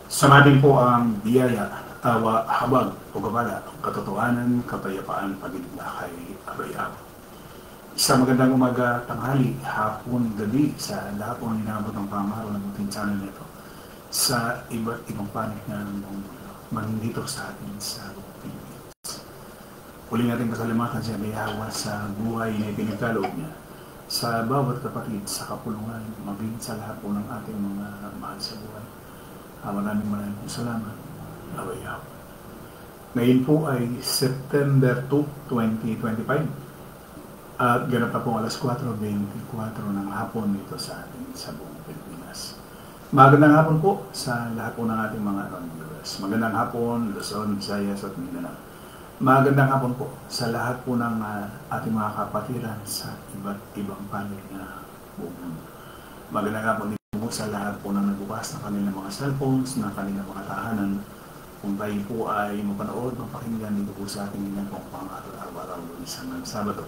Samadin po ang biyaya, tawa, habag, pagkabala, katotohanan, kapayapaan, pagiging kay Abraham. Isang magandang umaga, tanghali, hapon, gabi sa lahat po ninabot ng pamahal ng ating channel nito sa iba't ibang panig ng mundo, maging dito sa atin sa Pilipinas. Uli natin pasalamatan siya may hawa sa buhay na ipinagkaloob niya sa bawat kapatid sa kapulungan, maging sa lahat po ng ating mga mahal sa buhay. Maraming salamat. Awayaw. Ngayon po ay September 2, 2025 at ganap na po alas 4:24 ng hapon dito sa atin sa buong Pilipinas. Magandang hapon po sa lahat po ng ating mga viewers. Magandang hapon, Luzon, Visayas at Mindanao. Magandang hapon po sa lahat po ng ating mga kapatiran sa iba't ibang panig na buong mundo. Magandang hapon din po sa lahat po ng nagbukas ng kanilang mga cellphones, ng kanilang mga tahanan. Kung tayo po ay mapanood, mapakinggan dito po sa ating pong pang-araw-araw hanggang Sabado,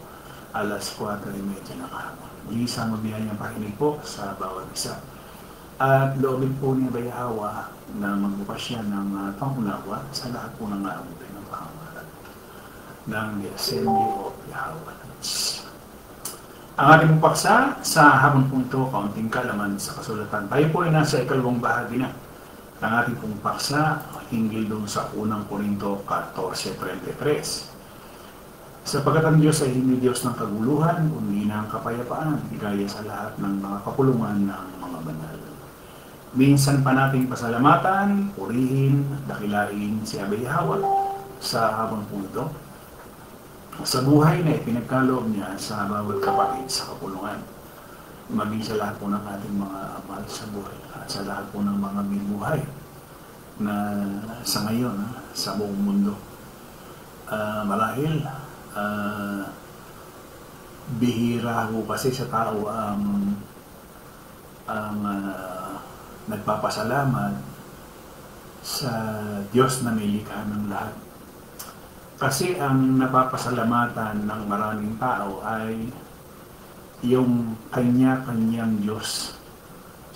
alas 4:30 ng hapon. Muli isang mabiyayang pakinig po sa bawat isa. At loobin po ni Bayahawa na magbukas siya ng pangunawa sa lahat po ng naabutin ng pangamalan ng The Assembly of Yahweh. Ang ating paksa sa hapon po ito, kaunting kalaman sa kasulatan. Tayo po ay nasa ikalawang bahagi na ng ating pong paksa hinggil doon sa unang Korinto 14:33. Sapagkat ang Diyos ay hindi Diyos ng kaguluhan, kundi ng kapayapaan, bigaya sa lahat ng mga kapulungan ng mga banal. Minsan pa nating pasalamatan, purihin, dakilain si Abayahawa sa hapon po ito, sa buhay na ipinagkaloob niya sa bawat kapatid sa kapulungan, maging sa lahat po ng ating mga mahal sa buhay at sa lahat po ng mga binuhay na sa ngayon sa buong mundo. Marahil bihira ho kasi sa tao ang nagpapasalamat sa Diyos na may likha ng lahat. Kasi ang napapasalamatan ng maraming tao ay yung kanya-kanyang Diyos.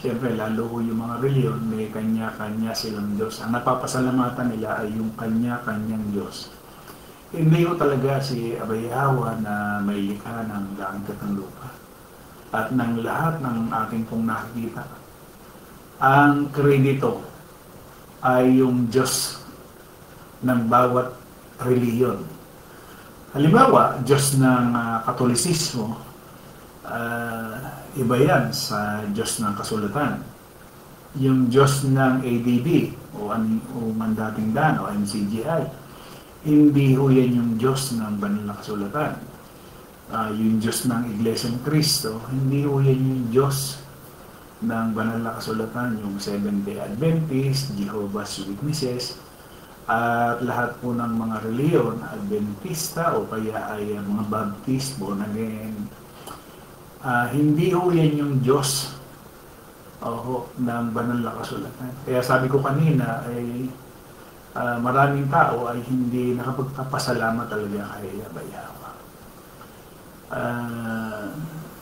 Siyempre, lalo ko yung mga reliyon, may kanya-kanya silang Diyos. Ang napapasalamatan nila ay yung kanya-kanyang Diyos. Hindi ko talaga si Abayahawa na may likha ng langit at ng lupa at ng lahat ng ating pong nakikita. Ang kredito ay yung Diyos ng bawat reliyon. Halimbawa, Diyos ng Katolisismo, iba yan sa Diyos ng kasulatan. Yung Diyos ng ADB o Mandating Dan o MCGI, hindi ho yan yung Diyos ng banal na kasulatan. Yung Diyos ng Iglesia ng Cristo, hindi ho yan yung Diyos ng banal na kasulatan, yung Seventh-day Adventist, Jehovah's Witnesses, at lahat po ng mga reliyon, Adventista o kaya ay mga Baptist, born again. Hindi ho yan yung Diyos ng banal na kasulatan. Kaya sabi ko kanina ay maraming tao ay hindi nakapagpapasalamat talaga kay Abayahawa.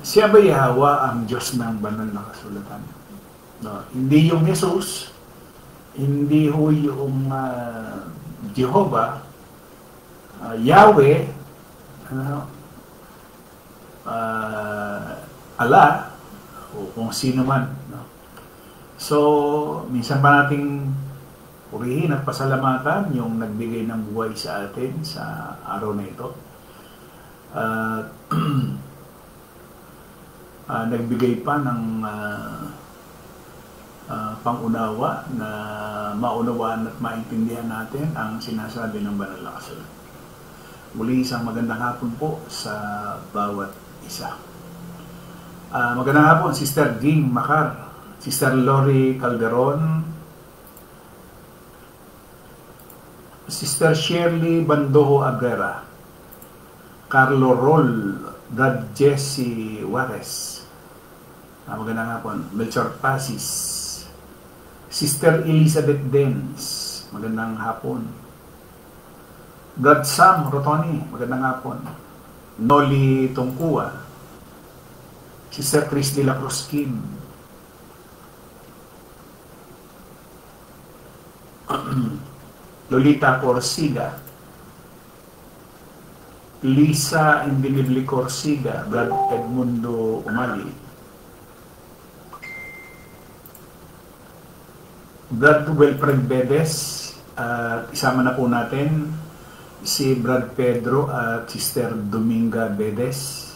Si Abayahawa ang Diyos ng banal na kasulatan. No, hindi yung Jesus, hindi ho yung Jehovah, Yahweh, Allah, o kung sino man. No? So, minsan pa nating purihin at pasalamatan yung nagbigay ng buhay sa atin sa araw na ito. Nagbigay pa ng pangunawa na maunawaan at maintindihan natin ang sinasabi ng banal na kasulatan. Muli isang magandang hapon po sa bawat isa. Magandang hapon, Sister Ging Macar, Sister Lori Calderon, Sister Shirley Bandojo Aguera, Carlo Rol, Brad Jesse Juarez, magandang hapon, Melchor Pasis, Sister Elizabeth Dens, magandang hapon, Brad Sam Rotoni, magandang hapon, Noli Tungkua, Sister Chris de la Cruz Kim, Lolita Corsiga, Lisa Indinibli Corsiga, Brad Edmundo Umali, Brad Wilfred Bedes, at isama na po natin si Brad Pedro at Sister Dominga Bedes,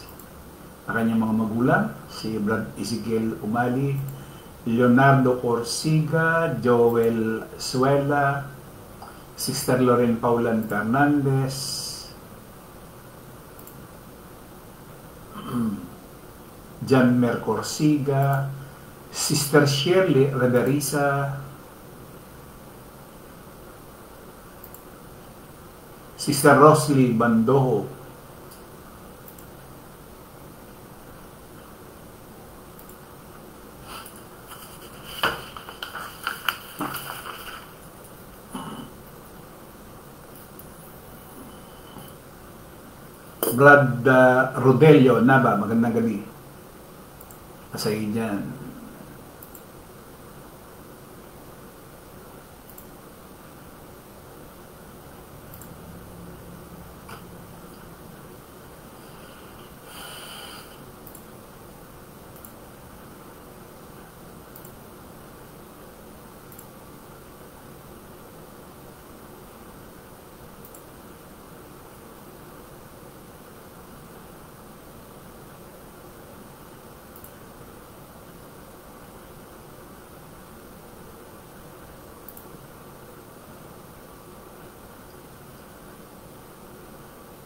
ang kanyang mga magulang, si Brad Ezekiel Umali, Leonardo Corsiga, Joel Suela, Sister Loren Paulan Fernandez, John Mer Corsiga, Sister Shirley Reverisa, Sister Rosly Bandoho, Brad Rodelio Naba, magandang gabi. Pasayin dyan.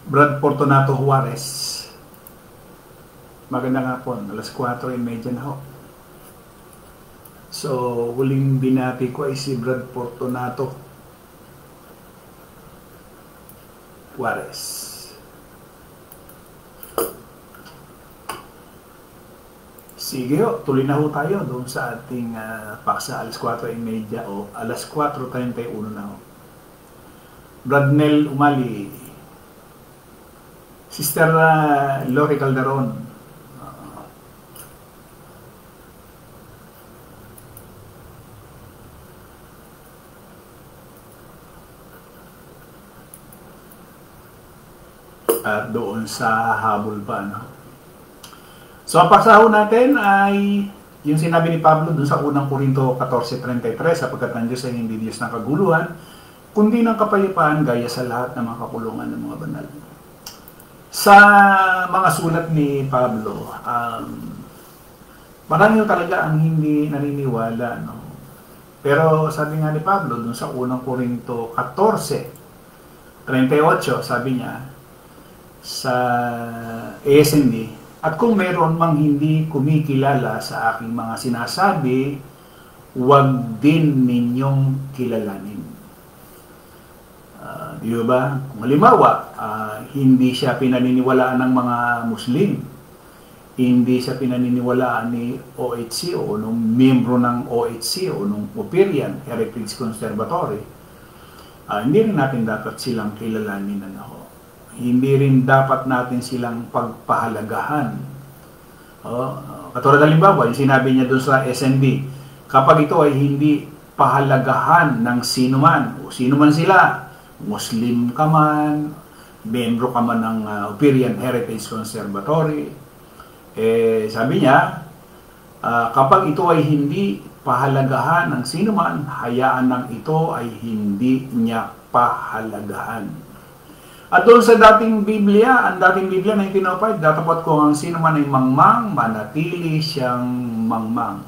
Brad Fortunato Juarez, magandang hapon, alas 4:30 na ho. So, huling binati ko ay si Brad Fortunato Juarez. Sige ho, tuloy na ho tayo doon sa ating paksa, alas 4:30 o alas 4:31 na ho. Bradnel Umali, Sister Lori Calderon, at doon sa habol pa, no? So, ang paksaho natin ay yung sinabi ni Pablo doon sa unang Korinto 14:33, sapagkat ang Diyos ay hindi Diyos ng kaguluhan, kundi ng kapayapaan gaya sa lahat ng mga kapulungan ng mga banal. Sa mga sulat ni Pablo, marami talaga ang hindi naniniwala, no? Pero sabi nga ni Pablo dun sa unang Korinto 14:38, sabi niya sa ASND, at kung meron mang hindi kumikilala sa aking mga sinasabi, huwag din ninyong kilalanin. Di ba? Kung halimbawa, hindi siya pinaniniwalaan ng mga Muslim, hindi siya pinaniniwalaan ni OHC o nung miyembro ng OHC o nung Operian Heritage Conservatory, hindi rin natin dapat silang kilalanin na ako. Hindi rin dapat natin silang pagpahalagahan. Katulad halimbawa, yung sinabi niya doon sa SND, kapag ito ay hindi pahalagahan ng sino man, o sino man sila, Muslim ka man, membro ka man ng Operian Heritage Conservatory, sabi niya, kapag ito ay hindi pahalagahan ng sino man, hayaan ng ito ay hindi niya pahalagahan. At doon sa dating Biblia, ang dating Biblia 1905, datapat ko ang sino man ay mangmang, manatili siyang mangmang.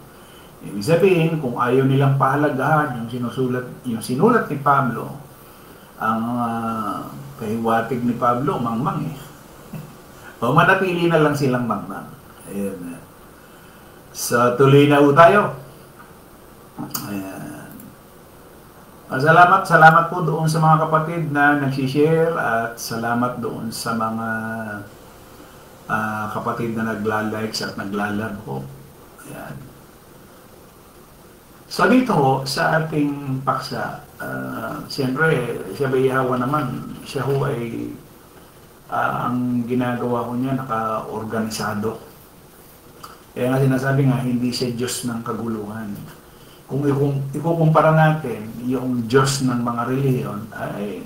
Ibig sabihin, kung ayaw nilang pahalagahan yung sinulat ni Pablo, ang kahiwatig ni Pablo, mangmang eh. O manatili na lang silang mangmang. Ayan. So, tuloy na po tayo. Ayan. Salamat po doon sa mga kapatid na nagsishare at salamat doon sa mga kapatid na nagla-likes at nagla-love po. Ayan. So dito sa ating paksa, siyempre, siya Bayahawa naman, siya ho ay ang ginagawa ko niya naka-organisado. Kaya nga sinasabi nga, hindi siya Diyos ng kaguluhan. kung ikukumpara natin yung Diyos ng mga reliyon, ay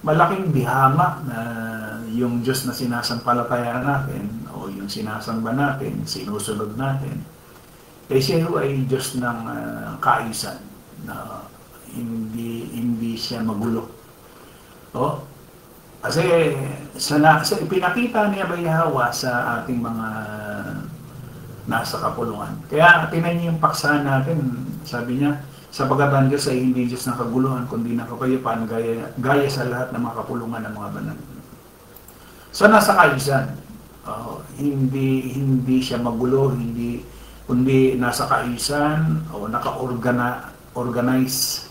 malaking bihama na yung Diyos na sinasampalatayaan natin o yung sinasamba natin, sinusunod natin, eh siya ay Diyos ng kaayusan na hindi siya magulo. O? Kasi sa ipinakita niya ba Yahweh sa ating mga nasa kapulungan. Kaya tinan niyo yung paksa natin, sabi niya, sapagkat ang Diyos ay hindi Diyos ng kaguluhan, kundi ng kapayapaan, gaya sa lahat ng mga kapulungan ng mga banal. So nasa kaayusan, hindi siya magulo, kundi nasa kaayusan o naka-organize.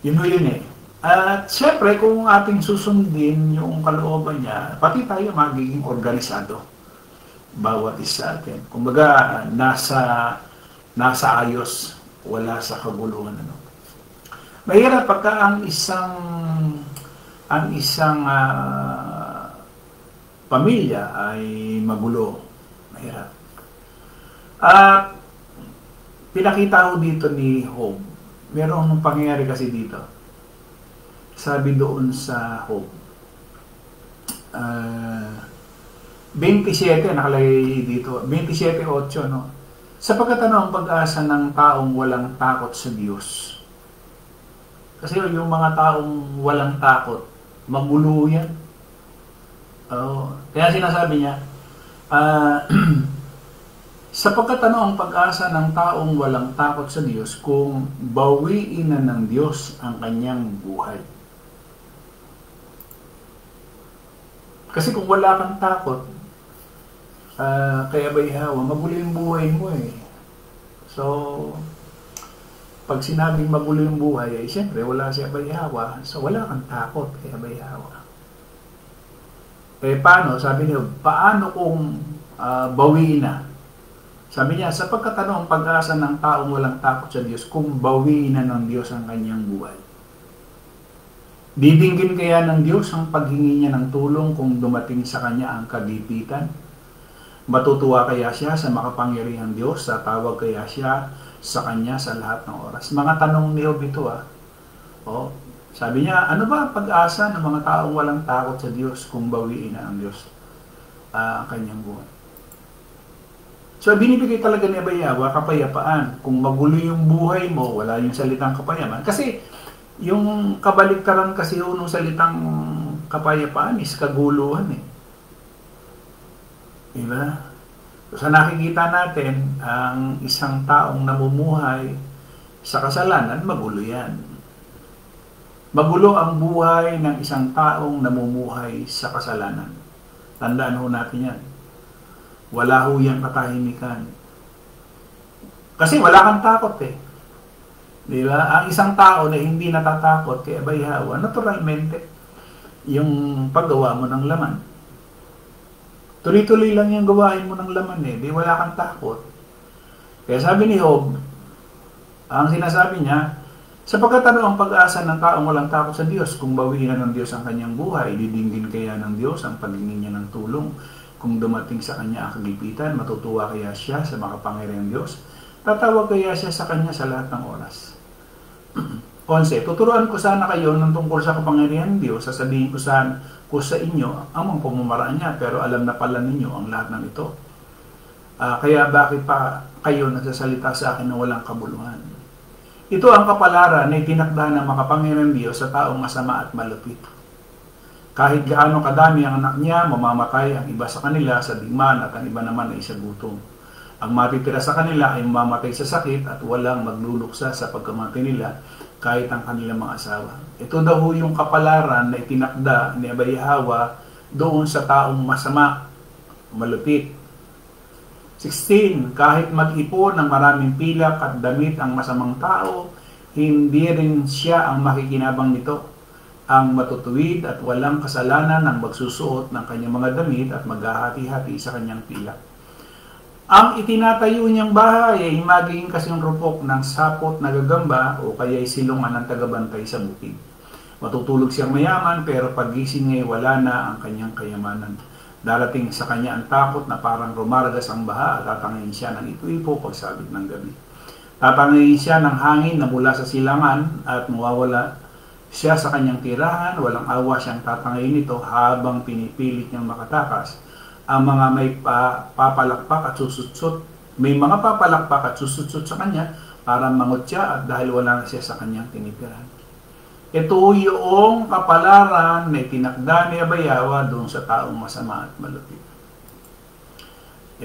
Yun eh. At syempre, kung ating susundin yung kalooban niya, pati tayo magiging organisado. Bawat isa atin. Kumbaga, nasa ayos, wala sa kaguluhan. Mahirap pagka ang isang pamilya ay magulo. Mahirap. At pinakita ko dito ni Job. Merong pangyayari kasi dito. Sabi doon sa Job. 27, nakalagay dito. 27:8, no? Sapagkat ang pag-asa ng taong walang takot sa Diyos. Kasi yung mga taong walang takot, magulo yan. Kaya sinasabi niya, sapagkat ang pag-asa ng taong walang takot sa Diyos kung bawiin na ng Diyos ang kanyang buhay. Kasi kung wala kang takot, kaya ba Yahweh, magulo yung buhay mo eh. So, pag sinabing magulo yung buhay, eh, siyempre wala siya ba Yahweh, so wala kang takot, kaya ba Yahweh. Eh paano? Sabi niyo, paano kung bawiin na? Sabi niya, sapagkat ang pag-asa ng taong walang takot sa Diyos kung bawiin na ng Diyos ang kanyang buhay. Didinggin kaya ng Diyos ang paghingi niya ng tulong kung dumating sa kanya ang kagipitan? Matutuwa kaya siya sa makapangyarihang Diyos? Tatawag kaya siya sa kanya sa lahat ng oras? Mga tanong ni Job ito sabi niya, ano ba ang pag-asa ng mga taong walang takot sa Diyos kung bawiin na ang Diyos ang kanyang buhay? So binibigay talaga ni Yahweh kapayapaan. Kung magulo yung buhay mo, wala yung salitang kapayapaan. Kasi yung kabaliktaran kasi yung salitang kapayapaan is kaguluhan eh. Diba? So, sa nakikita natin, ang isang taong namumuhay sa kasalanan, magulo yan. Magulo ang buhay ng isang taong namumuhay sa kasalanan. Tandaan ho natin yan. Wala ho yung katahimikan. Kasi wala kang takot eh. Diba? Ang isang tao na hindi natatakot kay Yahweh, naturalmente, yung paggawa mo ng laman. Tuloy-tuloy lang yung gawain mo ng laman eh. Di wala kang takot. Kaya sabi ni Job, ang sinasabi niya, sapagkat ang pag-asa ng taong walang takot sa Diyos, kung bawiin na ng Diyos ang kanyang buhay, didinggin kaya ng Diyos ang paghingi niya ng tulong, kung dumating sa kanya ang kagipitan, matutuwa kaya siya sa makapangyarihang Diyos, tatawag kaya siya sa kanya sa lahat ng oras. 11. Tuturuan ko sana kayo ng tungkol sa kapangyarihan ng Diyos, sasabihin ko sa inyo ang mga pamamaraan niya, pero alam na pala ninyo ang lahat ng ito. Kaya bakit pa kayo nagsasalita sa akin na walang kabuluhan? Ito ang kapalaran na itinakda ng makapangyarihang Diyos sa taong masama at malupit. Kahit gaano kadami ang anak niya, mamamatay ang iba sa kanila sa digmaan at ang iba naman ay sa gutom. Ang matitira sa kanila ay mamamatay sa sakit at walang magluluksa sa pagkamatay nila kahit ang kanilang mga asawa. Ito daw yung kapalaran na itinakda ni Yahweh doon sa taong masama, malupit. 16. Kahit mag-ipon ng maraming pilak at damit ang masamang tao, hindi rin siya ang makikinabang nito. Ang matutuwid at walang kasalanan ang magsusuot ng kanyang mga damit at maghahati-hati sa kanyang pilak. Ang itinatayo niyang bahay ay magiging kasing rupok ng sapot na gagamba o kaya'y silungan ng tagabantay sa bukid. Matutulog siyang mayaman pero pagising ay wala na ang kanyang kayamanan. Darating sa kanya ang takot na parang rumaragas ang baha at tatangin siya ng ipo-ipo pagsabit ng gabi. Tatangayin siya ng hangin na mula sa silangan at mawawala siya sa kanyang tirahan. Walang awa siyang tatangayin nito habang pinipilit niyang makatakas. Ang mga may papalakpak at susutsot, may mga papalakpak at susutsot sa kanya para mangot siya at dahil wala na siya sa kanyang tinitirahan. Ito yung kapalaran na itinakda ni Abayawa doon sa taong masama at malupit.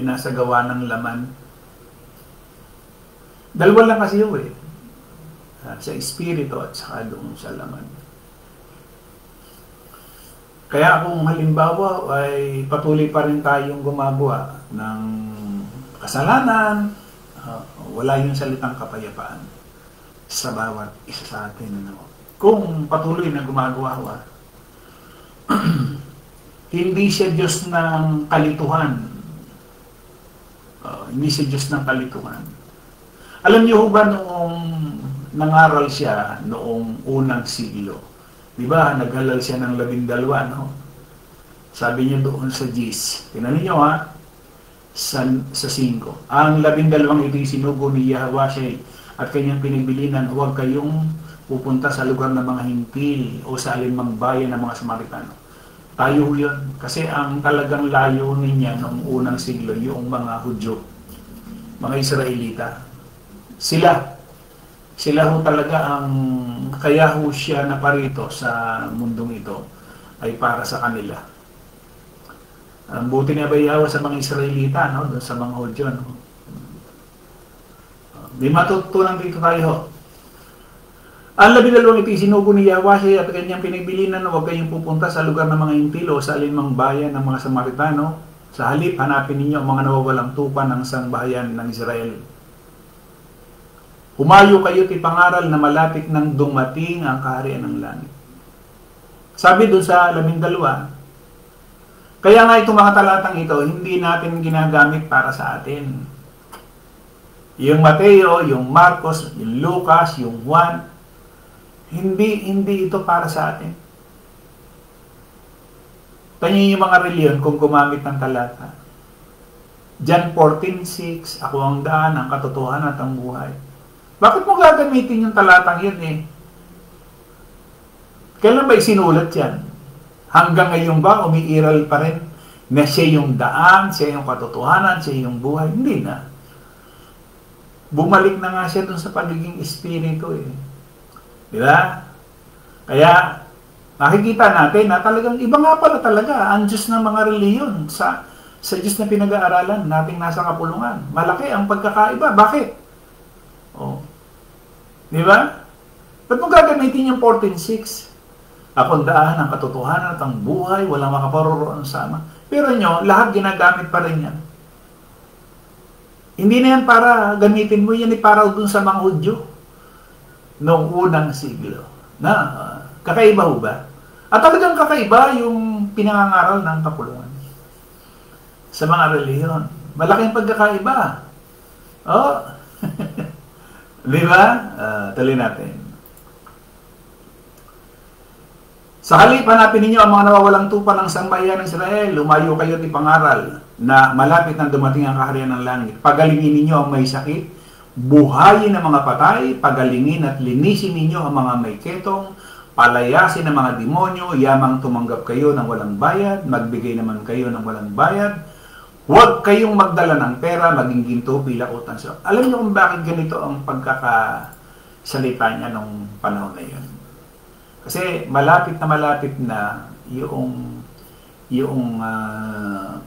Nasa gawa ng laman. Dalawa lang kasi yun eh. Sa espiritu at saka doon sa laman. Kaya kung halimbawa ay patuloy pa rin tayong gumagawa ng kasalanan, wala yung salitang kapayapaan sa bawat isa sa atin. Kung patuloy na gumagawa, hindi siya Diyos ng kalituhan. Hindi siya Diyos ng kalituhan. Alam niyo ba noong nangaral siya noong unang siglo, di ba, naghalal siya ng 12, no? Sabi niya doon sa Gis, tingnan niyo sa 5, ang 12 ito'y sinugo ni Yahweh at kanyang pinagbilinan, huwag kayong pupunta sa lugar ng mga hintil o sa alinmang bayan ng mga Samaritano. Tayo yun. Kasi ang talagang layunin niya noong unang siglo, yung mga Hudyo, mga Israelita. Sila ho talaga ang, kaya ho siya naparito sa mundong ito ay para sa kanila. Ang buti ni Abayawa sa mga Israelita, no? Doon sa mga Hudyo. No? May matutunan dito tayo. Ang 12 ito'y sinugo ni Yahweh at kanyang pinagbilinan na huwag kayong pupunta sa lugar ng mga hintil o sa alinmang bayan ng mga Samaritano. Sa halip, hanapin ninyo ang mga nawawalang tupa ng sangbahayan ng Israel. Humayo kayo't ipangaral na malapit nang dumating ang kaharian ng langit. Sabi doon sa 12, kaya nga itong mga talatang ito, hindi natin ginagamit para sa atin. Yung Mateo, yung Marcos, yung Lucas, yung Juan, hindi ito para sa atin. Tanyin yung mga reliyon kung gumamit ng talata. John 14:6, ako ang daan, ang katotohanan at ang buhay. Bakit mo gagamitin yung talatang yun eh? Kailan ba isinulat yan? Hanggang ngayon ba umiiral pa rin na siya yung daan, siya yung katotohanan, siya yung buhay? Hindi na. Bumalik na nga siya dun sa pagiging espiritu eh. Di ba? Kaya, nakikita natin na talagang iba nga pala talaga ang Diyos ng mga reliyon sa Diyos na pinag-aaralan nating nasa kapulungan. Malaki ang pagkakaiba. Bakit? Oh. Di ba? Ba't mo gagamitin yung 14:6? Akong daan, ang katotohanan at ang buhay, walang makaparoroon sama. Pero nyo, lahat ginagamit pa rin yan. Hindi na yan para gamitin mo, yan para dun sa mga Hudyo noong unang siglo. Na, kakaiba ho ba? At talagang kakaiba yung pinangangaral ng kapulungan sa mga reliyon. Malaking pagkakaiba. Oh. Di ba? Tuloy natin. Sa halip, hanapin ninyo ang mga nawawalang tupa ng sambahayan ng Israel. Lumayo kayo at ipangaral na malapit na dumating ang kaharian ng langit. Pagalingin ninyo ang may sakit, buhayin ang mga patay, pagalingin at linisin ninyo ang mga may ketong, palayasin ang mga demonyo, yamang tumanggap kayo ng walang bayad, magbigay naman kayo ng walang bayad. Huwag kayong magdala ng pera, maging ginto, pilak, utang. Alam niyo kung bakit ganito ang pagkakasalita niya nung panahon na yun? Kasi malapit na yung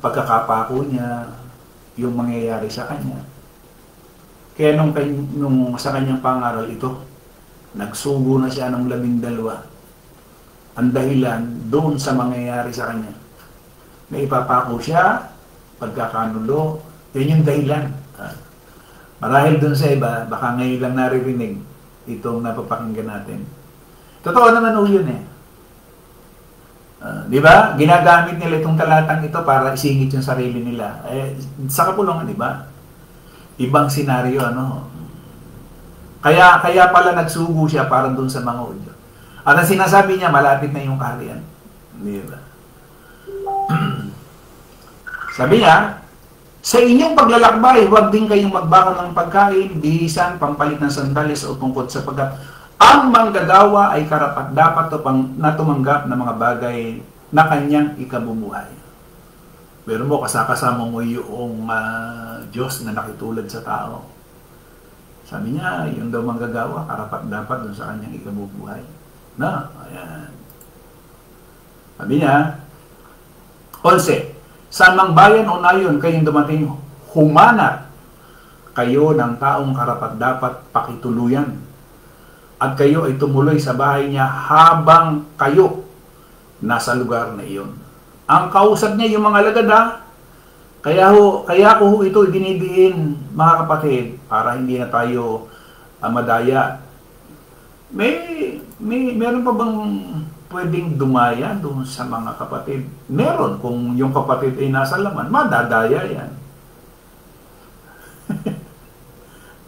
pagkakapako niya, yung mangyayari sa kanya. Kaya nung sa kanyang pangaral ito, nagsugo na siya ng 12. Ang dahilan doon sa mangyayari sa kanya. May ipapako siya, pagkakanulo, yun yung dahilan. Marahil doon sa iba, baka ngayon lang naririnig itong napapakinggan natin. Totoo naman o yun eh. Di ba? Ginagamit nila itong talatang ito para isingit yung sarili nila. Sa kapulungan, di ba? Ibang senaryo, ano? Kaya pala nagsugo siya para doon sa mga Hudyo. At ang sinasabi niya, malapit na yung kaharian. Di ba? Sabi niya, Sa inyong paglalakbay, huwag din kayong magbaon ng pagkain, bihisan, pampalit ng sandalis o tungkod sapagkat ang manggagawa ay karapat-dapat na tumanggap ng mga bagay na kanyang ikabubuhay. Pero mo, kasama mo yung Diyos na nakitulad sa tao. Sabi niya, yung daw manggagawa, karapat-dapat dun sa kanyang ikabubuhay. Na, ayan. Sabi niya, 11, sa mang bayan o nayon kayong dumating, humanap kayo ng taong karapat-dapat pakituluyan. At kayo ay tumuloy sa bahay niya habang kayo nasa lugar na iyon. Ang kausap niya yung mga alagad, ha? Kaya ko ito dinidiin, mga kapatid, para hindi na tayo madaya. Meron pa bang pwedeng dumaya doon sa mga kapatid? Meron. Kung yung kapatid ay nasa laman, madadaya yan.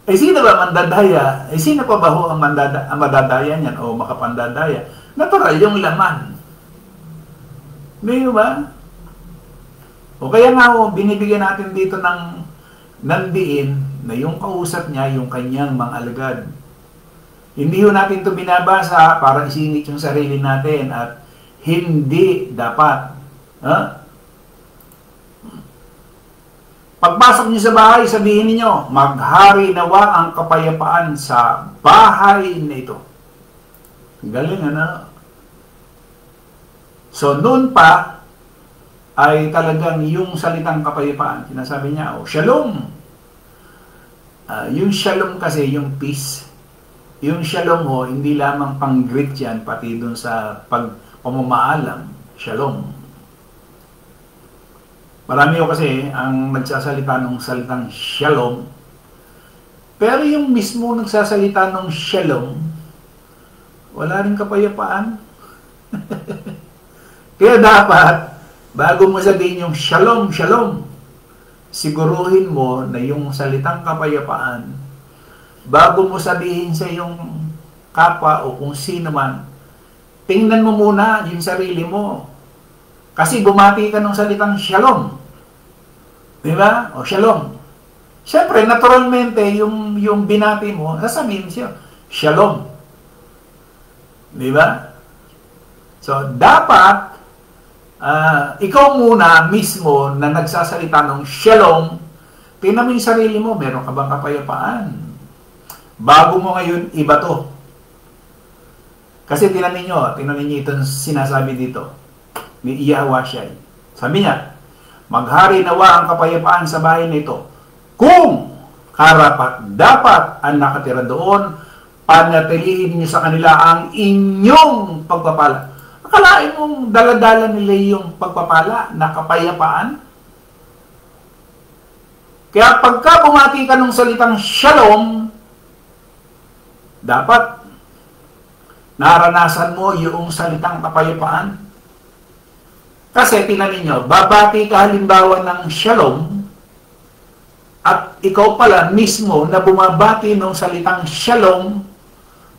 Eh sino ba mandadaya? Eh sino pa ba ho ang madadaya niyan o makapandadaya? Natural yung laman. May ba? O kaya nga ho, binibigyan natin dito ng nandiin na yung kausap niya, yung kanyang mga alagad. Hindi ho natin ito binabasa para isingit yung sarili natin at hindi dapat. Pagpasok niyo sa bahay, sabihin niyo, maghari nawa ang kapayapaan sa bahay na ito. Galing, ano? So, noon pa, ay talagang yung salitang kapayapaan. Sinasabi niya, shalom. Yung shalom kasi, yung peace. Yung shalom ho, hindi lamang pang-greet yan, pati dun sa pamamaalam. Shalom. Marami ko kasi ang nagsasalita ng salitang shalom. Pero yung mismo nagsasalita ng shalom, wala rin kapayapaan. Kaya dapat, bago mo sabihin yung shalom, shalom, siguruhin mo na yung salitang kapayapaan, bago mo sabihin sa yung kapwa o kung sino man, tingnan mo muna yung sarili mo. Kasi bumati ka ng salitang shalom. Di ba? O shalom. Siyempre, naturalmente, yung binati mo, sasabihin siya, shalom. Di ba? So, dapat, ikaw muna mismo na nagsasalita ng shalom, tingnan mo yung sarili mo, meron ka bang kapayapaan? Bago mo ngayon, iba to. Kasi tingnan ninyo itong sinasabi dito ni Yahweh. Sabi niya, maghari nawa ang kapayapaan sa bahay nito. Kung karapat-dapat ang nakatira doon, panatilihin niyo sa kanila ang inyong pagpapala. Akalain mong daladala nila yung pagpapala na kapayapaan? Kaya pagka bumati ka ng salitang shalom, dapat naranasan mo yung salitang kapayapaan. Kasi tingnan ninyo, babati ka halimbawa ng shalom at ikaw pala mismo na bumabati ng salitang shalom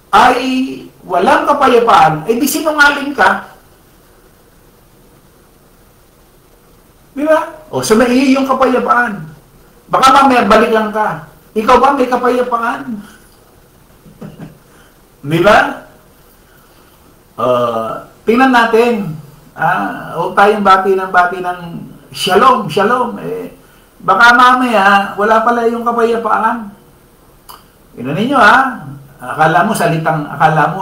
ay walang kapayapaan, ay di sinungaling ka. Di ba? O, so may yung kapayapaan. Baka mamaya balik lang ka. Ikaw ba may kapayapaan? Di ba? Tingnan natin. Huwag tayong bati ng shalom, shalom. Baka mamaya, wala pala yung kapayapaan. Tingnan ninyo, akala mo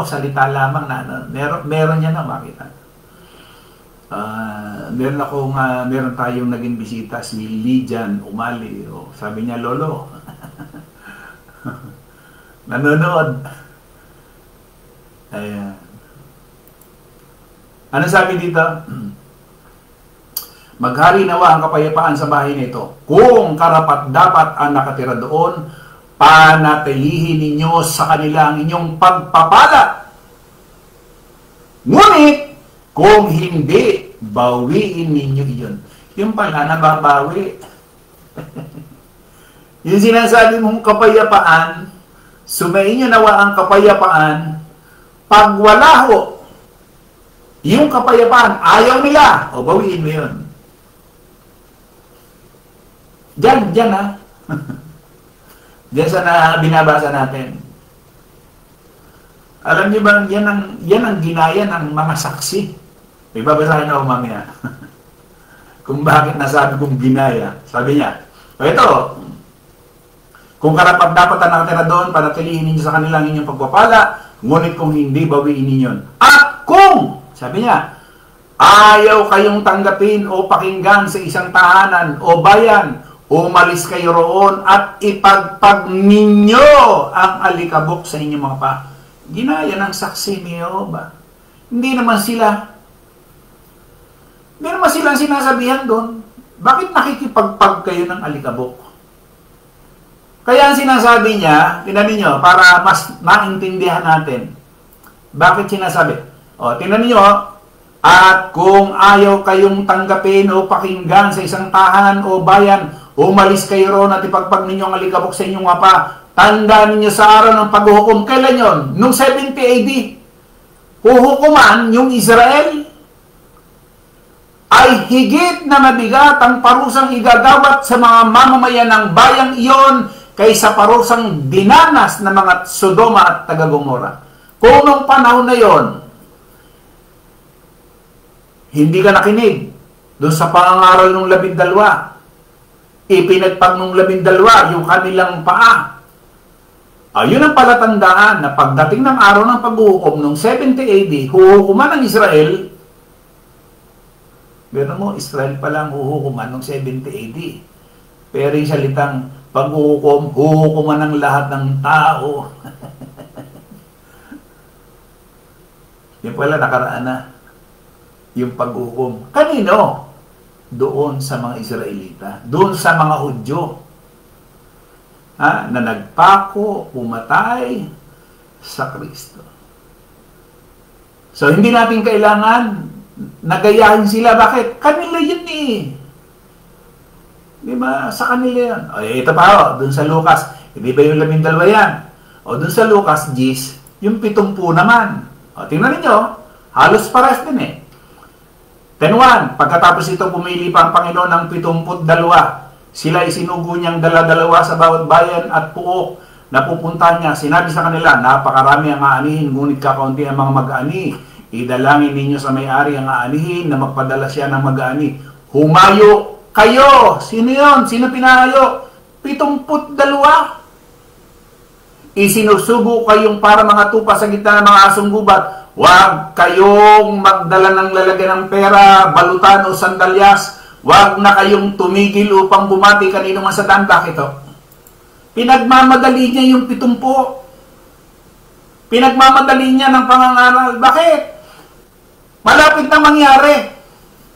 salita lamang na meron yan na makita. Meron tayong naging bisita si Lijan Umali. Sabi niya, Lolo, nanonood. Ayan. Ano sabi dito? Maghari nawa ang kapayapaan sa bahay nito. Kung karapat-dapat ang nakatira doon, panatilihin ninyo sa kanila ang inyong pagpapala. Ngunit, kung hindi, bawiin ninyo iyon. Yung pala, nababawi. Yung sinasabi mong kapayapaan, sumayin nyo nawa ang kapayapaan, pag wala ho, yung kapayapaan, ayaw nila, o bawiin mo yun. Diyan ha. Diyan sa binabasa natin. Alam niyo ba, yan ang ginaya ng mga saksi. Ibabasahin ako mamaya. Kung bakit nasabi kong ginaya. Sabi niya, ito, kung karapat-dapat na nakatira doon, panatilihin ninyo sa kanilang inyong pagpapala, ngunit kung hindi, bawiin ninyo. At kung, sabi niya, ayaw kayong tanggapin o pakinggan sa isang tahanan o bayan, umalis kayo roon at ipagpag ninyo ang alikabok sa inyong mga pa. Ginaya ng saksi ni Jehovah. Hindi naman silang sinasabihan doon. Bakit nakikipagpag kayo ng alikabok? Kaya ang sinasabi niya, tingnan niyo para mas maintindihan natin. Bakit sinasabi? Tingnan niyo, at kung ayaw kayong tanggapin o pakinggan sa isang tahanan o bayan, umalis kayo roon at ipagpag ninyo ang alikabok sa inyong apa. Tandaan ninyo sa araw ng paghuhukom. Kailan yon? Noong 70 AD. Huhukuman yung Israel ay higit na mabigat ang parusang igagawat sa mga mamamayan ng bayang iyon kaysa parusang dinanas ng mga Sodoma at taga-Gomora. Kung noong panahon na yon, hindi ka nakinig doon sa pangangaral ng 12, ipinagpag ng 12 yung kanilang paa. Yun ang palatandaan na pagdating ng araw ng paghuhukom noong 70 AD, huhukuman ng Israel. Pero mo, Israel pa lang huhukuman noong 70 AD. Pero yung salitang paghuhukom, huhukuman ng lahat ng tao. Yung pala nakaraan na yung paghuhukom. Kanino? Doon sa mga Israelita. Doon sa mga Hudyo. Na nagpako, pumatay sa Kristo. So, hindi natin kailangan nagayahin sila. Bakit? Kanila yun eh. Di ba? Sa kanila yan. Ito pa dun sa Lucas. Hindi ba yung 12 yan? Dun sa Lucas, Gis, yung 70 naman. Tingnan ninyo, halos pares din eh. 10:1, pagkatapos ito pumili pa ang Panginoon ng 72. Sila isinugo niyang dala-dalawa sa bawat bayan at puok na pupunta niya. Sinabi sa kanila, napakarami ang aanihin, ngunit kakaunti ang mga mag-aani. Idalangin ninyo sa may-ari ang aanihin na magpadala siya ng mag-aani. Humayo kayo! Sino yun? Sino pinahayo? 72. Isinusugo kayong para mga tupa sa gitna ng mga asong gubat. Huwag kayong magdala ng lalagyan ng pera, balutan o sandalyas. Huwag na kayong tumigil upang bumati kanino man sa daan. Bakit ito? Pinagmamadali niya yung 70. Pinagmamadali niya ng pangangaral. Bakit? Malapit na mangyari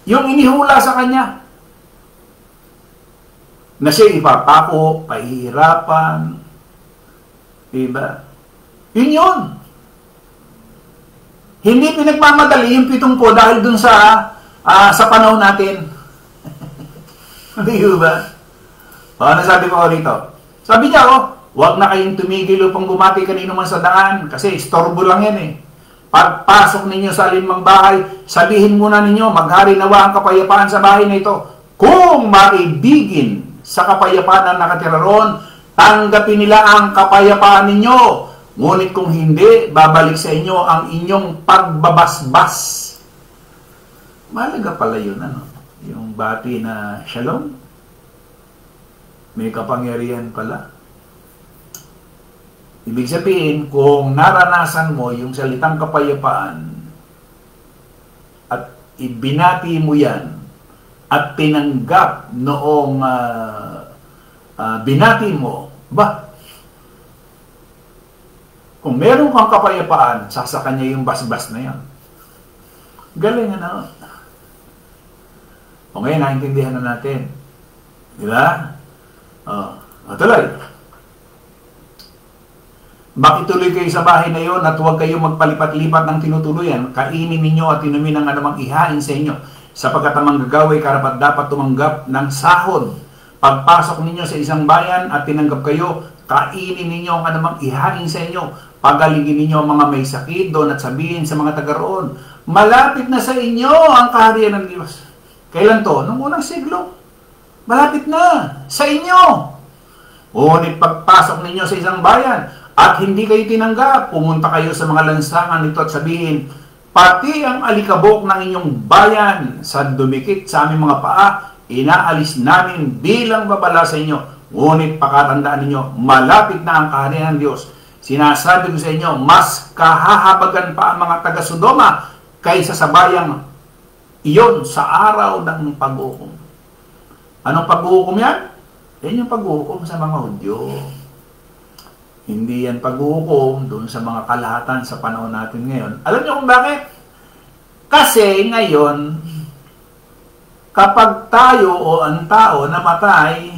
yung inihula sa kanya. Na siya ipapako, pahihirapan. Diba? Yun yun. Hindi pinagmamadali yung 70 dahil dun sa panahon natin. Di ba? Ano sabi ko rito? Sabi niya, huwag na kayong tumigil upang bumati kanino man sa daan kasi istorbo lang yan eh. Pagpasok ninyo sa alinmang bahay, sabihin muna ninyo, maghari nawa ang kapayapaan sa bahay na ito. Kung maibigin sa kapayapaan na nakatira roon, tanggapin nila ang kapayapaan ninyo. Ngunit kung hindi, babalik sa inyo ang inyong pagbabasbas. Mahalaga pala yun, yung bati na shalom. May kapangyarihan pala. Ibig sabihin, kung naranasan mo yung salitang kapayapaan at ibinati mo yan at tinanggap noong binati mo, kung meron kang kapayapaan, sasaka niya yung basbas na yan. Galing O ngayon, naintindihan na natin. Di ba? Tuloy. Makituloy kayo sa bahay na yon at huwag kayong magpalipat-lipat ng tinutuluyan. Kainin ninyo at inumin ang anumang ihain sa inyo. Sapagkat ang manggagawa karapat dapat tumanggap ng sahod. Pagpasok ninyo sa isang bayan at tinanggap kayo, kainin ninyo ang anumang ihain sa inyo. Pagaligin ninyo ang mga may sakit doon at sabihin sa mga taga roon, malapit na sa inyo ang kaharian ng Diyos. Kailan to? Noong unang siglo. Malapit na sa inyo. Ngunit pagpasok ninyo sa isang bayan at hindi kayo tinanggap, pumunta kayo sa mga lansangan nito at sabihin, pati ang alikabok ng inyong bayan sa dumikit sa aming mga paa, inaalis namin bilang babala sa inyo. Ngunit pakatandaan ninyo, malapit na ang kaharian ng Diyos. Sinasabi ko sa inyo, mas kahahabagan pa ang mga taga-Sodoma kaysa sa bayang iyon sa araw ng pag-uhukom. Anong pag-uhukom yan? Yan yung pag-uhukom sa mga Hudyo. Hindi yan pag-uhukom doon sa mga kalahatan sa panahon natin ngayon. Alam niyo kung bakit? Kasi ngayon, kapag tayo o ang tao namatay,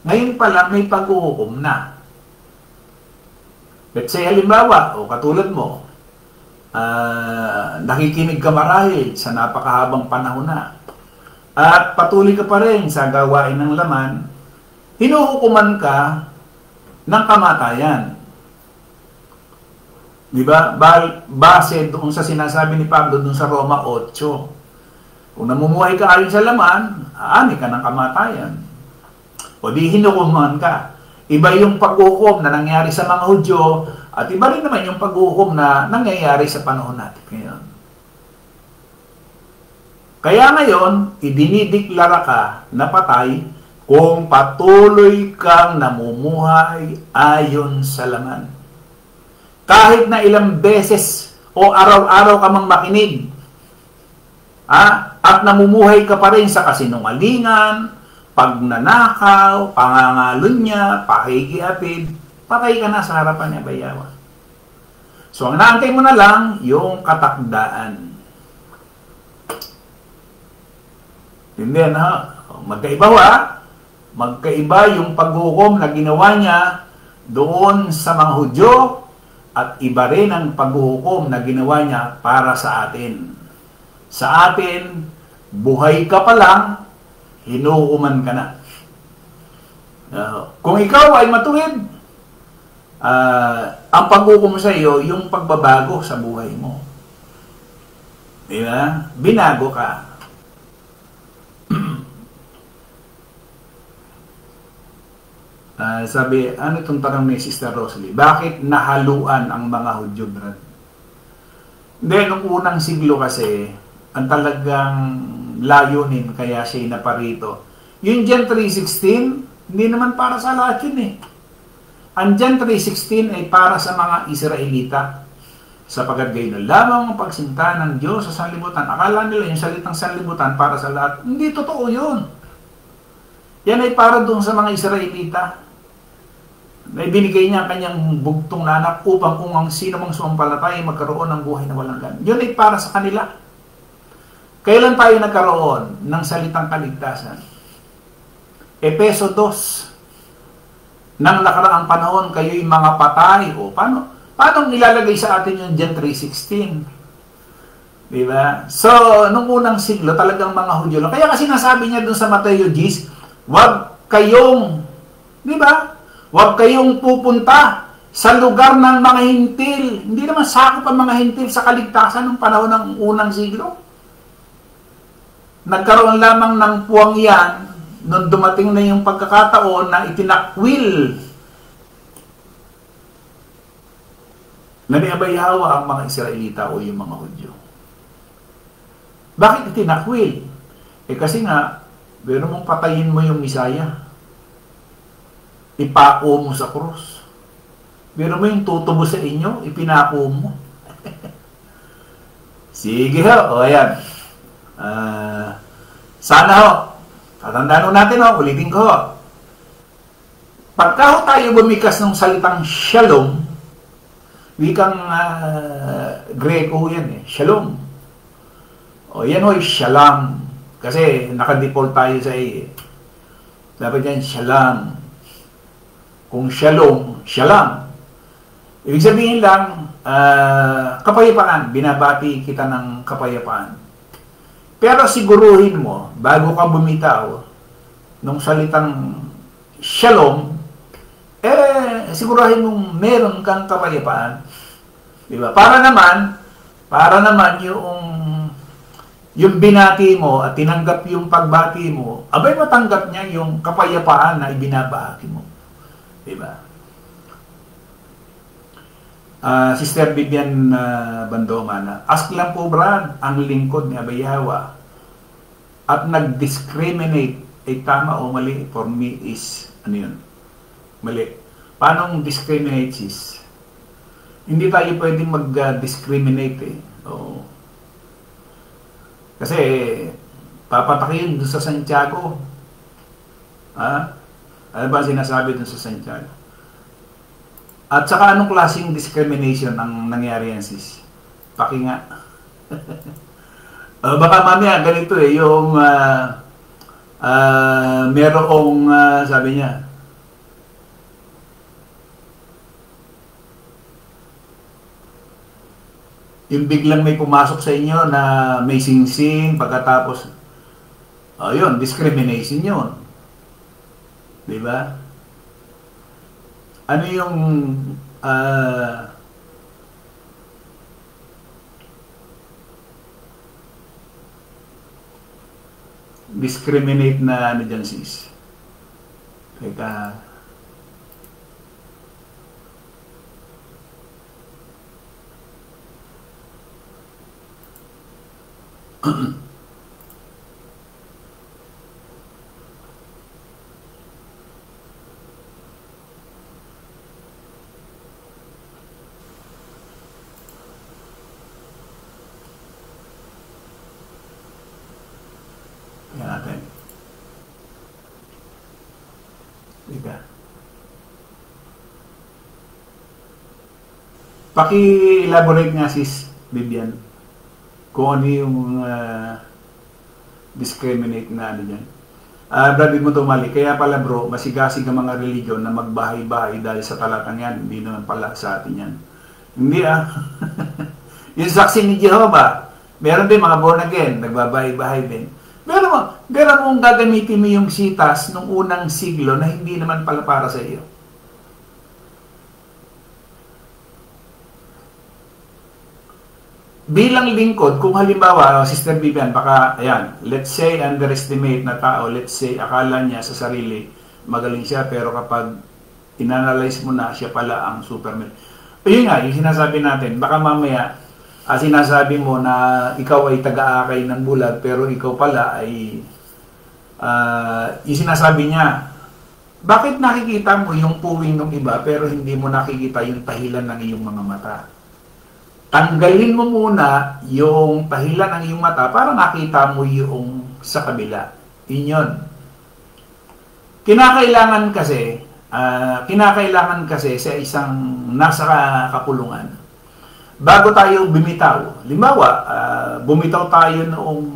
ngayon pa lang may pag-uhukom na. Let's say, halimbawa, o katulad mo, nakikinig ka marahil sa napakahabang panahon na, at patuloy ka pa rin sa gawain ng laman, hinuhukuman ka ng kamatayan. Diba? Base doon sa sinasabi ni Pablo doon sa Roma 8. Kung namumuhay ka ayon sa laman, aani ka ng kamatayan. O di hinukuman ka. Iba yung pag-uhukom na nangyari sa mga Hudyo at iba rin naman yung pag-uhukom na nangyayari sa panahon natin ngayon. Kaya ngayon, idinideklara ka na patay kung patuloy kang namumuhay ayon sa laman. Kahit na ilang beses o araw-araw ka mang makinig, at namumuhay ka pa rin sa kasinungalingan, pagnanakaw, pangangalunya, pakikiapid, patay ka na sa harapan niya bayawan. So, ang naantay mo na lang, yung katakdaan. Hindi na, magkaiba magkaiba yung paghukom na ginawa niya doon sa mga Hudyo at iba rin ang paghukom na ginawa niya para sa atin. Sa atin, buhay ka pa lang, hinuhukuman ka na. Kung ikaw ay matuwid, ang paghukom sa iyo, yung pagbabago sa buhay mo. Diba? Binago ka. Sabi, ano itong tanong ni Sister Rosalie? Bakit nahaluan ang mga Hudyo, Brad? Hindi, nung unang siglo kasi, ang talagang layunin kaya siya naparito. Yung John 3:16, hindi naman para sa lahat yun eh. Ang John 3:16 ay para sa mga Israelita. Sapagat gayon lamang ang pagsinta ng Diyos sa sanlibutan. Akala nila yung salitang sanlibutan para sa lahat. Hindi totoo yun. Yan ay para doon sa mga Israelita. Na ibinigay niya ang kanyang bugtong na anak upang kung ang sino mang sumampalataya magkaroon ng buhay na walang hanggan. Yun ay para sa kanila. Kailan tayo nagkaroon ng salitang kaligtasan? Efeso 2. Nang nakaraang panahon, kayo'y mga patay. O paano nilalagay sa atin yung John 3:16? Diba? So, nung unang siglo, talagang mga Hudyo lang. Kaya kasi nasabi niya dun sa Mateo 10, huwag kayong, diba? Huwag kayong pupunta sa lugar ng mga hintil. Hindi naman sakop ang mga hintil sa kaligtasan ng panahon ng unang siglo. Nagkaroon lamang ng puwang yan nung dumating na yung pagkakataon na itinakwil na niabayhawa ang mga Israelita o yung mga Hudyo. Bakit itinakwil? Kasi nga, pero mong patayin mo yung Misaya. Ipako mo sa krus. Pero mo yung tutubo sa inyo, ipinako mo. Sige ho, o ayan. Sana ho, tatandaan natin ho, ulitin ko ho. Pagka ho tayo bumikas ng salitang shalom, wikang Greco yan eh, shalom. O yan ho, shalom. Kasi naka-default tayo sa dapat yan, shalom. Kung shalom, shalom. Ibig sabihin lang, kapayapaan, binabati kita ng kapayapaan. Pero siguruhin mo, bago ka bumitaw ng salitang shalom, siguruhin mong meron kang kapayapaan. Diba? Para naman yung yung binati mo at tinanggap yung pagbati mo, abay matanggap niya yung kapayapaan na ibinabahagi mo. Diba? Sister Vivian Bandomana, ask lang po Brad, ang lingkod ni Abayawa at nag-discriminate ay tama o mali? For me is, ano yun? Mali. Paano discriminate sis? Hindi tayo pwedeng mag-discriminate eh. Oo. Kasi, papatakin doon sa Santiago. Ha? Ano ba sinasabi doon sa Santiago? At saka anong klaseng discrimination ang nangyari yan sis? Paki nga. Baka mamaya ganito eh, yung merong sabi niya, yung biglang may pumasok sa inyo na may sing-sing, pagkatapos, yun, discrimination yun. Diba? Ano yung discriminate na ano dyan sis? Teka. Yan natin. Teka. Paki-elaborate nga sis, Vivian, kung ano yung discriminate na ano dyan. Brad, mo tumali. Kaya pala bro, masigasig ang mga religion na magbahay-bahay dahil sa talatang yan. Hindi naman pala sa atin yan. Hindi yung saksi ni Jehovah, meron din mga born again, nagbabahay-bahay din. Pero mong gagamitin mo yung sitas nung unang siglo na hindi naman pala para sa iyo. Bilang lingkod, kung halimbawa, Sister Vivian, baka, ayan, let's say, underestimate na tao, let's say, akala niya sa sarili, magaling siya, pero kapag inanalyze mo na, siya pala ang superman. Ayun nga, yung sinasabi natin, baka mamaya, sinasabi mo na ikaw ay taga-akay ng bulag, pero ikaw pala ay, yung sinasabi niya, bakit nakikita mo yung puwing ng iba, pero hindi mo nakikita yung tahilan ng iyong mga mata? Tanggalin mo muna yung tahilan ng iyong mata para makita mo yung sa kabila. Yun. Kinakailangan kasi sa isang nasa kapulungan, bago tayo bumitaw, limbawa, bumitaw tayo noong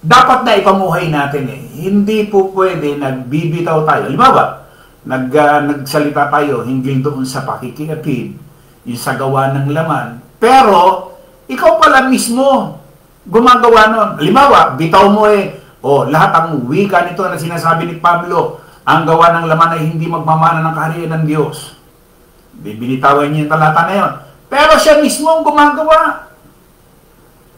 dapat na ipamuhay natin eh. Hindi po pwede nagbibitaw tayo. Limbawa, nagsalita tayo hinggil doon sa pakikiapid, yung sa gawa ng laman. Pero, ikaw pala mismo gumagawa nun. Halimbawa, bitaw mo lahat ang wika nito na sinasabi ni Pablo, ang gawa ng laman ay hindi magmamana ng kaharian ng Diyos. Bibinitawan niya yung talata na yun. Pero siya mismo ang gumagawa.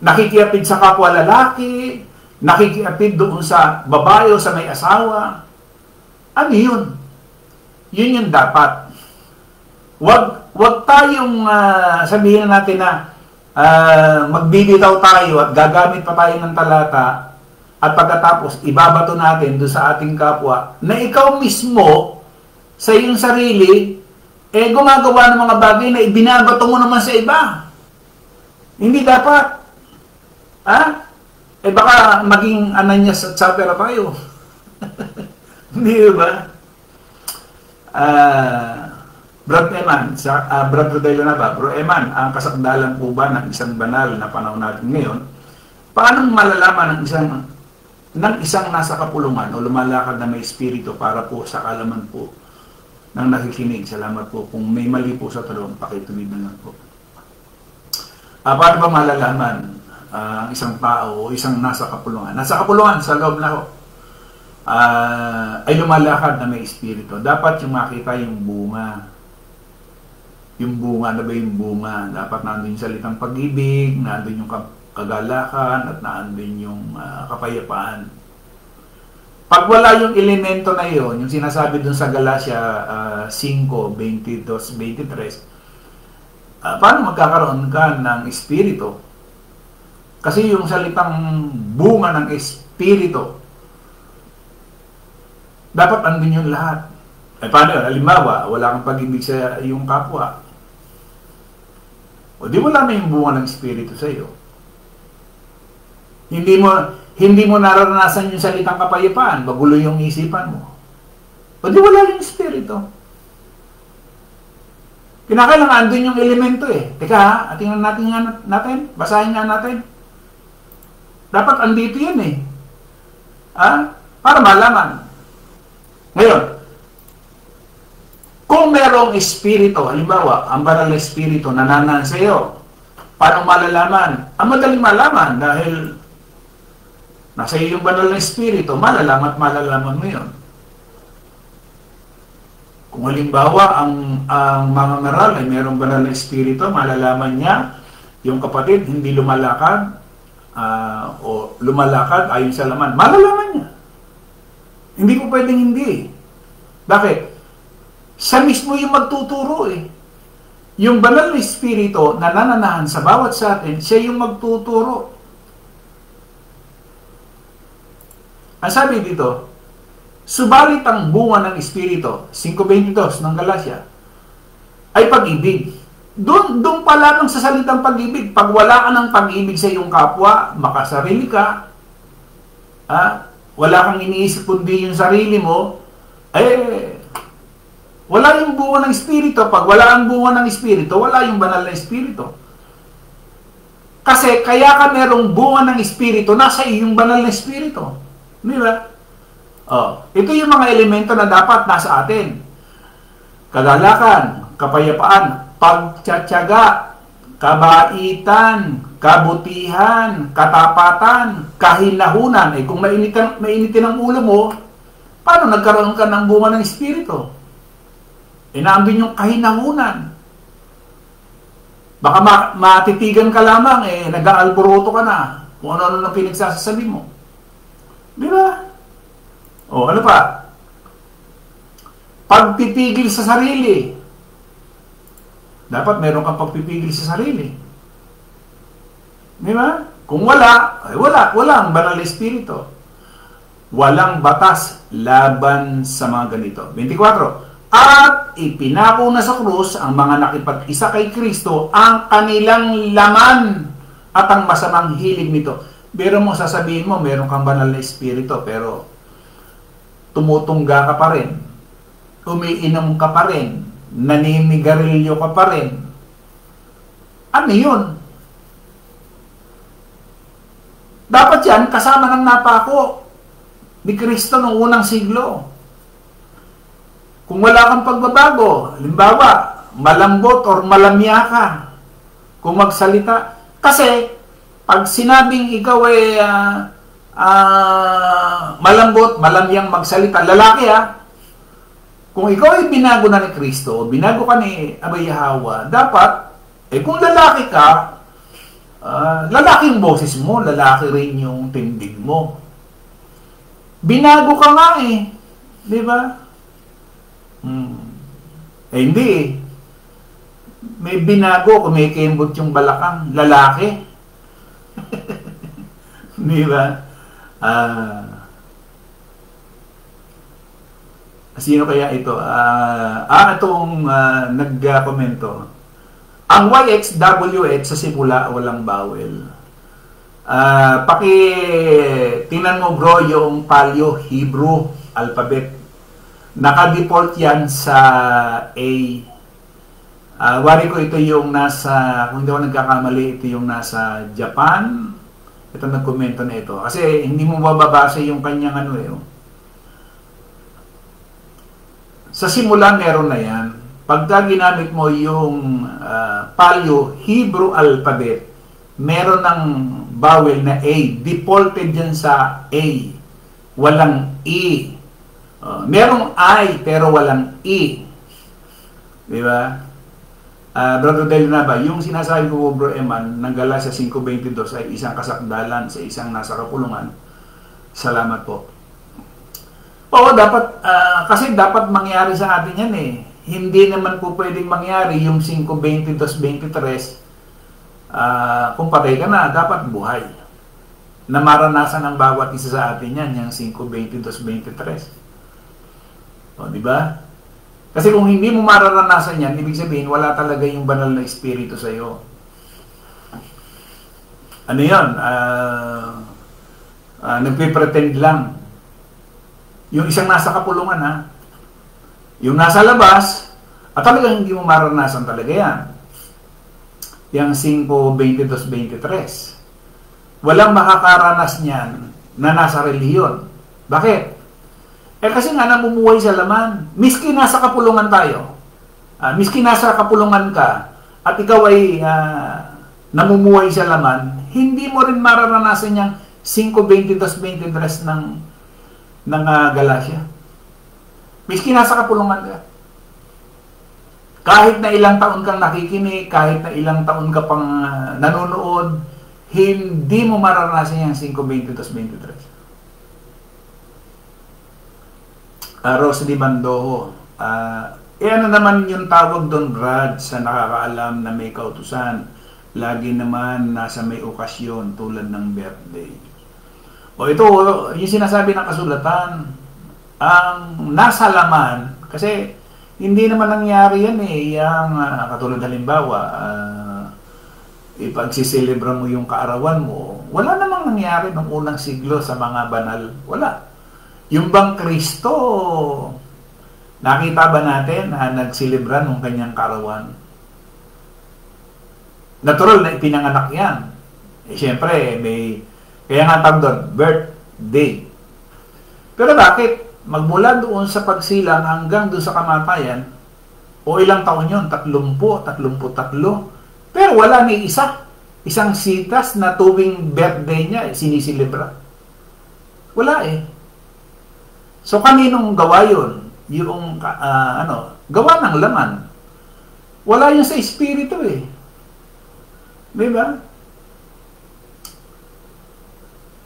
Nakikiapid sa kapwa lalaki, nakikiapid doon sa babae o sa may asawa. Ano yun? Yun yung dapat. Wag tayong sabihin natin na magbibitaw tayo at gagamit pa tayo ng talata at pagkatapos ibabato natin doon sa ating kapwa na ikaw mismo sa iyong sarili gumagawa ng mga bagay na ibinabato mo naman sa iba. Hindi dapat. Baka maging Ananias at Sapphira tayo. Hindi ba? Brad Eman, Brad Rodelo na ba? Bro Eman, ang kasakdalan po ba ng isang banal na panahon natin ngayon? Paano malalaman ng isang nasa kapulungan o lumalakad na may espiritu para po sa kalaman po ng nakikinig? Salamat po. Kung may mali po sa tulong, pakituloy na lang po. Paano ba malalaman ang isang tao o isang nasa kapulungan? Nasa kapulungan, sa loob na ho. Ay lumalakad na may espiritu. Dapat yung makita yung bunga. Yung bunga na ba yung bunga? Dapat nandun yung salitang pag-ibig, nandun yung kagalakan, at nandun yung kapayapaan. Pag wala yung elemento na yon, yung sinasabi dun sa Galatia 5:22-23, paano magkakaroon ka ng espiritu? Kasi yung salitang bunga ng espiritu, dapat andun yung lahat. Paano yun? Halimbawa, wala kang pag-ibig sa iyong kapwa. O di wala na yung bunga ng espiritu sa iyo. Hindi mo nararanasan yung salitang kapayapaan, magulo yung isipan mo. O di wala yung espiritu. Kinakailangan andun yung elemento eh. Teka ha, tingnan natin, basahin nga natin. Dapat andito yan eh. Para malaman. Ngayon, kung merong espiritu, halimbawa, ang banal na espiritu nananan sa iyo, paano malalaman? Ang madaling malaman dahil nasa iyo yung banal na espiritu, malalaman at malalaman mo yun. Kung halimbawa, ang mga ngaral ay merong banal na espiritu, malalaman niya yung kapatid hindi lumalakad o lumalakad ayon sa laman. Malalaman niya. Hindi po pwedeng hindi. Bakit? Siya mismo yung magtuturo eh. Yung banal na espiritu na nananahan sa bawat sa atin, siya yung magtuturo. Ang sabi dito, subalit ang bunga ng espiritu, 5:22 ng Galatia, ay pag-ibig. Doon pa lamang sa salitang pag-ibig, pag wala ka ng pag-ibig sa iyong kapwa, makasarili ka, wala kang iniisip kundi yung sarili mo, wala yung bunga ng espiritu. Pag wala ang bunga ng espiritu, wala yung banal na espiritu. Kasi kaya ka merong bunga ng espiritu, nasa iyong banal na espiritu. Di ba? Ito yung mga elemento na dapat nasa atin. Kagalakan, kapayapaan, pagtsatsaga, kabaitan, kabutihan, katapatan, kahinahunan. Kung mainitin ang ulo mo, paano nagkaroon ka ng bunga ng espiritu? Nandun yung kahinahunan. Baka matitigan ka lamang, nag-aalboroto ka na. Kung ano-ano na pinagsasasabi mo. Di ba? Ano pa? Pagpipigil sa sarili. Dapat meron kang pagpipigil sa sarili. Di ba? Kung wala, wala ang banal na espiritu. Walang batas laban sa mga ganito. 24. At ipinako na sa krus ang mga nakipag-isa kay Kristo ang kanilang laman at ang masamang hilig nito. Pero mo sasabihin mo, meron kang banal na espiritu, pero tumutungga ka pa rin, umiinom ka pa rin, naninigarilyo ka pa rin. Ano yun? Dapat yan kasama ng napako ni Kristo noong unang siglo. Kung wala kang pagbabago, halimbawa, malambot or malamya ka kung magsalita. Kasi, pag sinabing ikaw ay malambot, malamyang magsalita, lalaki kung ikaw ay binago na ni Kristo, binago ka ni Abay Hawa, dapat, kung lalaki ka, lalaki yung boses mo, lalaki rin yung tindig mo. Binago ka nga di ba? Hindi may binago, kumikembot yung balakang, lalaki. Di ba? Sino kaya ito? Itong nag-komento. Ang YXWH sa simula, walang bawel. Tingnan mo bro yung Paleo Hebrew alphabet. Naka-default yan sa A. Wari ko ito yung nasa, kung hindi ako nagkakamali, ito yung nasa Japan. Ito nagkomento na ito. Kasi hindi mo bababasa yung kanyang Sa simula meron na yan. Pagka ginamit mo yung Paleo Hebrew alphabet, meron ng vowel na A. Defaulted yan sa A. Walang E. Merong I pero walang E. Di ba? Brother Del Nava, yung sinasabi ko, Bro Eman, ng Galatia 5:22 ay isang kasakdalan sa isang nasa kapulungan. Salamat po. Oo, dapat, kasi dapat mangyari sa atin yan eh. Hindi naman po pwedeng mangyari yung 5:22-23, kung patay ka na, dapat buhay. Na maranasan ng bawat isa sa atin yan, yung 5:22-23. O, di ba? Kasi kung hindi mo mararanasan yan, ibig sabihin, wala talaga yung banal na espiritu sa iyo. Ano yun? Nagpipretend lang. Yung isang nasa kapulungan, ha? Yung nasa labas, at talagang hindi mo mararanasan talaga yan. Yung 5:22-23. Walang makakaranas niyan na nasa relihiyon. Bakit? Kasi nga namumuhay sa laman. Miski nasa kapulungan tayo, miski nasa kapulungan ka, at ikaw ay namumuhay sa laman, hindi mo rin mararanasan yung 5:22-23 ng Galatia. Miski nasa kapulungan ka. Kahit na ilang taon kang nakikinig, kahit na ilang taon ka pang nanonood, hindi mo mararanasan yung 5:22-23. Rosely Bandoho, ano naman yung tawag doon, Brad, sa nakakaalam na may kautusan? Lagi naman nasa may okasyon tulad ng birthday. O ito, yung sinasabi ng kasulatan, ang nasa laman, kasi hindi naman nangyari yan eh, yung katulad halimbawa, ipagsiselebra mo yung kaarawan mo, wala namang nangyari noong unang siglo sa mga banal, wala. Yung bang Kristo, nakita ba natin na nagsilibra ng kanyang kaarawan? Natural na ipinanganak yan. Siyempre, may, kaya nga tawag doon, birthday. Pero bakit? Magmula doon sa pagsilang hanggang doon sa kamatayan, o ilang taon yun? 30, 33. Pero wala ni isang sitas na tuwing birthday niya, sinisilibra. Wala eh. So, kaninong gawa yun? Yung, gawa ng laman. Wala yun sa espiritu eh. Diba?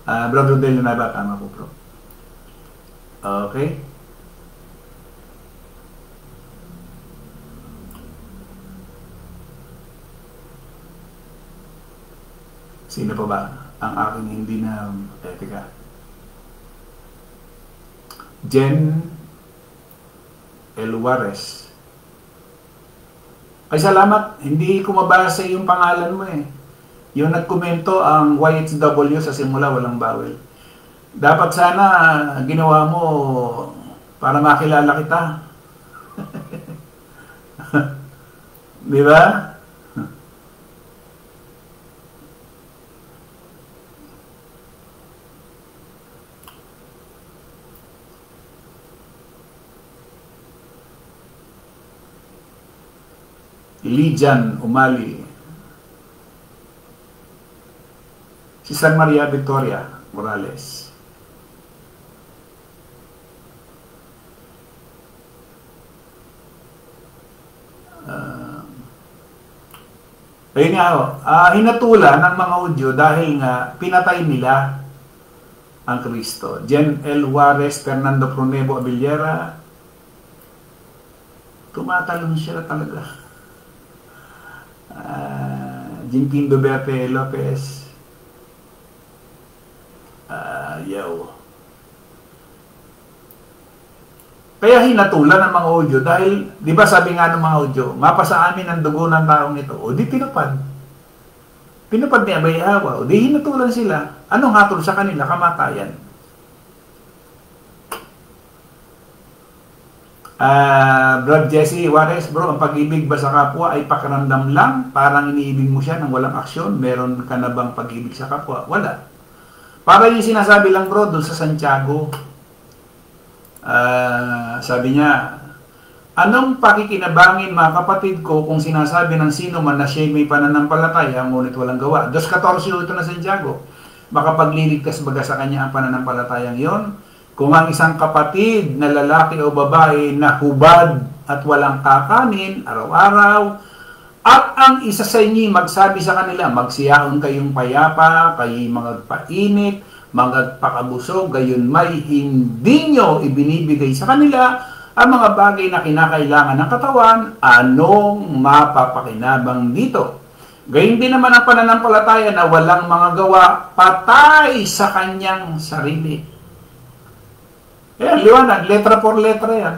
Brother Del Nava, tama po, bro. Okay. Sino pa ba ang aking hindi na etika? Jen Elwares. Ay, salamat. Hindi ko mabasa yung pangalan mo eh. Yung nagkomento ang YHW sa simula, walang bawal. Dapat sana ginawa mo para makilala kita. Di ba? Lijan Umali. Si San Maria Victoria Morales. Ayun nga, hinatulan ng mga Hudyo dahil nga pinatay nila ang Kristo. Jen L. Juarez, Fernando Pronebo Abillera, tumatalon siya talaga. Jinping Duterte Lopez, Kaya hinatulan ng mga Hudyo dahil, di ba sabi nga ng mga Hudyo, mapasa amin ang dugo ng taong ito. O di pinupad. Pinupad ni Abay Hawa. O di hinatulan sila. Anong hatol sa kanila? Kamatayan. Brad Jesse Juarez, bro, ang pag-ibig ba sa kapwa ay pakiramdam lang? Parang iniibig mo siya nang walang aksyon? Meron ka na bang pag-ibig sa kapwa? Wala. Para yung sinasabi lang, bro, doon sa Santiago, sabi niya, anong pakikinabangin mga kapatid ko kung sinasabi ng sino man na siya may pananampalataya ngunit walang gawa? 2:14 ito na Santiago. Makapagliligtas baga sa kanya ang pananampalatayang yon? Kung ang isang kapatid na lalaki o babae na hubad at walang kakanin araw-araw At ang isa sa inyo magsabi sa kanila, magsiyaon kayong payapa, kayo'y magpainit, magpakabusog, gayon may hindi nyo ibinibigay sa kanila ang mga bagay na kinakailangan ng katawan, anong mapapakinabang dito? Gayon din naman ang pananampalataya na walang mga gawa, patay sa kanyang sarili. Kaya liwanag, letra por letra yan.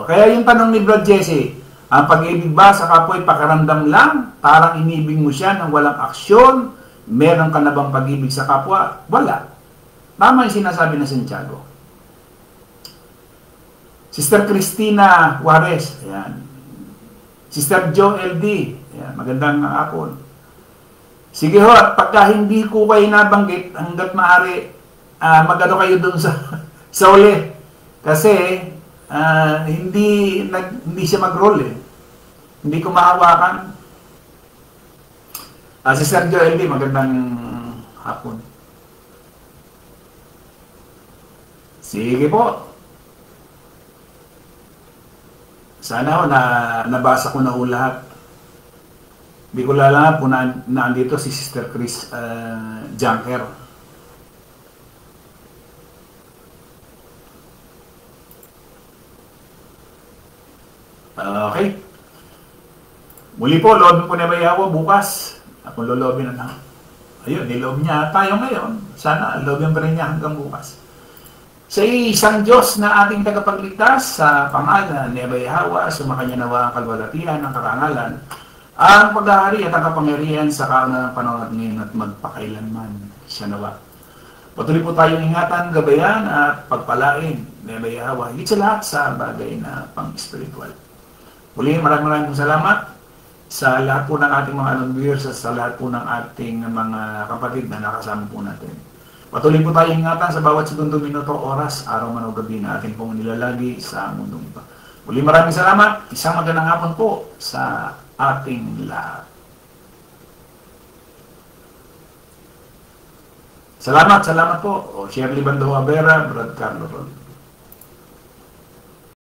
Kaya yung tanong ni Brad Jesse, ang pag-ibig ba sa kapwa'y pakaramdam lang? Parang inibig mo siya ng walang aksyon? Meron ka na bang pag-ibig sa kapwa? Wala. Tama yung sinasabi ng Santiago. Sister Cristina Juarez, ayan. Sister Joel D, ayan, magandang hapon. Sige ho, at pagka hindi ko kayo nabanggit, hanggat maaari, magano kayo dun sa uli. Kasi, hindi siya mag-roll eh. Hindi ko mahawakan. Si Sergio LD, magandang hapon. Sige po. Sana ho na nabasa ko na ho lahat. Hindi ko lalaman po na andito si Sister Chris Junker. Okay. Muli po, loobin po na Bayawa bukas. Akong lolobin na lang. Ayun, niloob niya tayo ngayon. Sana loobin pa rin niya hanggang bukas. Sa isang Diyos na ating tagapagligtas sa pangalan ni Bayawa, sumakanya nawa ang kalwalatian ng karangalan, ang paghahari at ang kapangyarihan sa kauna ng panahon at ngayon at magpakailanman siya nawa. Patuloy po tayong ingatan, gabayan at pagpalain ni Bayawa. Higit sa lahat sa bagay na pang-spiritual. Muli, maraming salamat sa lahat po ng ating mga viewers at sa lahat po ng ating mga kapatid na nakasama po natin. Patuloy po tayong ingatan sa bawat segundo, minuto, oras, araw man o gabi na ating pong nilalagi sa mundong ito. Muli, maraming salamat. Isang magandang hapon po sa ating lahat. Salamat po. Shirley Bandoa Vera, Brad Carlo Rod.